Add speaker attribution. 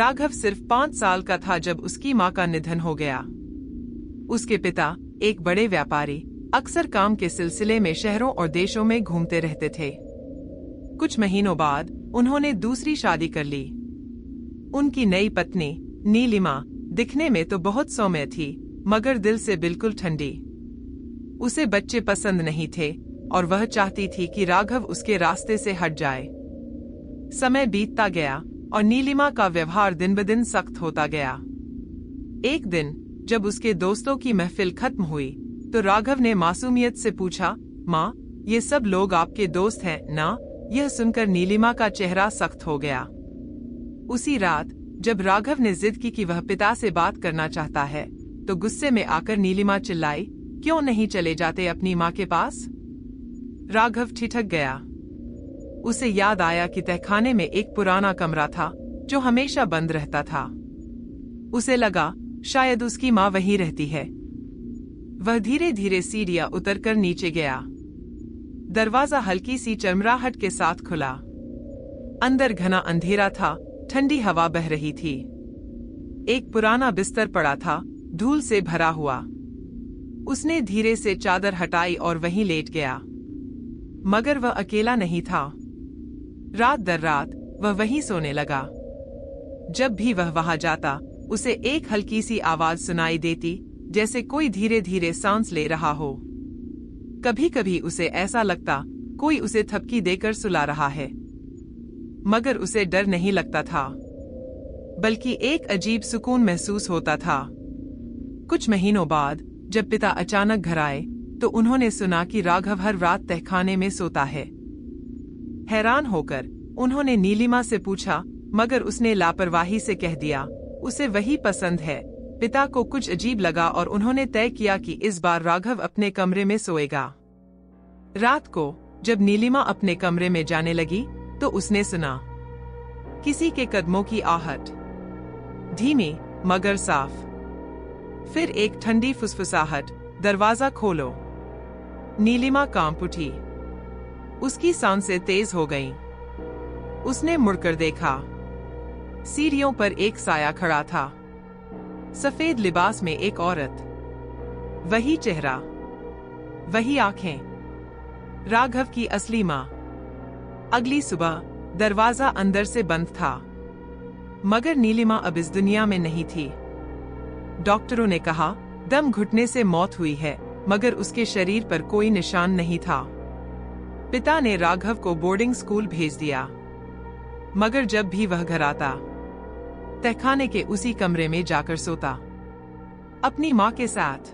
Speaker 1: राघव सिर्फ 5 साल का था जब उसकी मां का निधन हो गया। उसके पिता, एक बड़े व्यापारी, अक्सर काम के सिलसिले में शहरों और देशों में घूमते रहते थे। कुछ महीनों बाद उन्होंने दूसरी शादी कर ली। उनकी नई पत्नी, नीलिमा, दिखने में तो बहुत सौम्य थी, मगर दिल से बिल्कुल ठंडी। उसे बच्चे पसंद नहीं थे और वह चाहती थी कि राघव उसके रास्ते से हट जाए। समय बीतता गया और नीलिमा का व्यवहार दिन ब दिन सख्त होता गया। एक दिन जब उसके दोस्तों की महफिल खत्म हुई तो राघव ने मासूमियत से पूछा, माँ, ये सब लोग आपके दोस्त हैं ना? यह सुनकर नीलिमा का चेहरा सख्त हो गया। उसी रात जब राघव ने जिद की कि वह पिता से बात करना चाहता है, तो गुस्से में आकर नीलिमा चिल्लाई, क्यों नहीं चले जाते अपनी माँ के पास? राघव ठिठक गया। उसे याद आया कि तहखाने में एक पुराना कमरा था जो हमेशा बंद रहता था। उसे लगा शायद उसकी माँ वहीं रहती है। वह धीरे धीरे सीढ़ियां उतरकर नीचे गया। दरवाजा हल्की सी चरमराहट के साथ खुला। अंदर घना अंधेरा था, ठंडी हवा बह रही थी। एक पुराना बिस्तर पड़ा था, धूल से भरा हुआ। उसने धीरे से चादर हटाई और वहीं लेट गया। मगर वह अकेला नहीं था। रात दर रात वह वहीं सोने लगा। जब भी वह वहां जाता, उसे एक हल्की सी आवाज सुनाई देती, जैसे कोई धीरे धीरे सांस ले रहा हो। कभी कभी उसे ऐसा लगता कोई उसे थपकी देकर सुला रहा है, मगर उसे डर नहीं लगता था, बल्कि एक अजीब सुकून महसूस होता था। कुछ महीनों बाद जब पिता अचानक घर आए तो उन्होंने सुना कि राघव हर रात तहखाने में सोता है। हैरान होकर उन्होंने नीलिमा से पूछा, मगर उसने लापरवाही से कह दिया, उसे वही पसंद है। पिता को कुछ अजीब लगा और उन्होंने तय किया कि इस बार राघव अपने कमरे में सोएगा। रात को जब नीलिमा अपने कमरे में जाने लगी तो उसने सुना किसी के कदमों की आहट, धीमी मगर साफ। फिर एक ठंडी फुसफुसाहट, दरवाजा खोलो। नीलिमा कांप उठी। उसकी सांसें तेज हो गईं। उसने मुड़कर देखा। सीढ़ियों पर एक साया खड़ा था, सफेद लिबास में एक औरत। वही चेहरा, वही आंखें, राघव की असली मां। अगली सुबह दरवाजा अंदर से बंद था, मगर नीलिमा अब इस दुनिया में नहीं थी। डॉक्टरों ने कहा दम घुटने से मौत हुई है, मगर उसके शरीर पर कोई निशान नहीं था। पिता ने राघव को बोर्डिंग स्कूल भेज दिया, मगर जब भी वह घर आता, तहखाने के उसी कमरे में जाकर सोता, अपनी मां के साथ।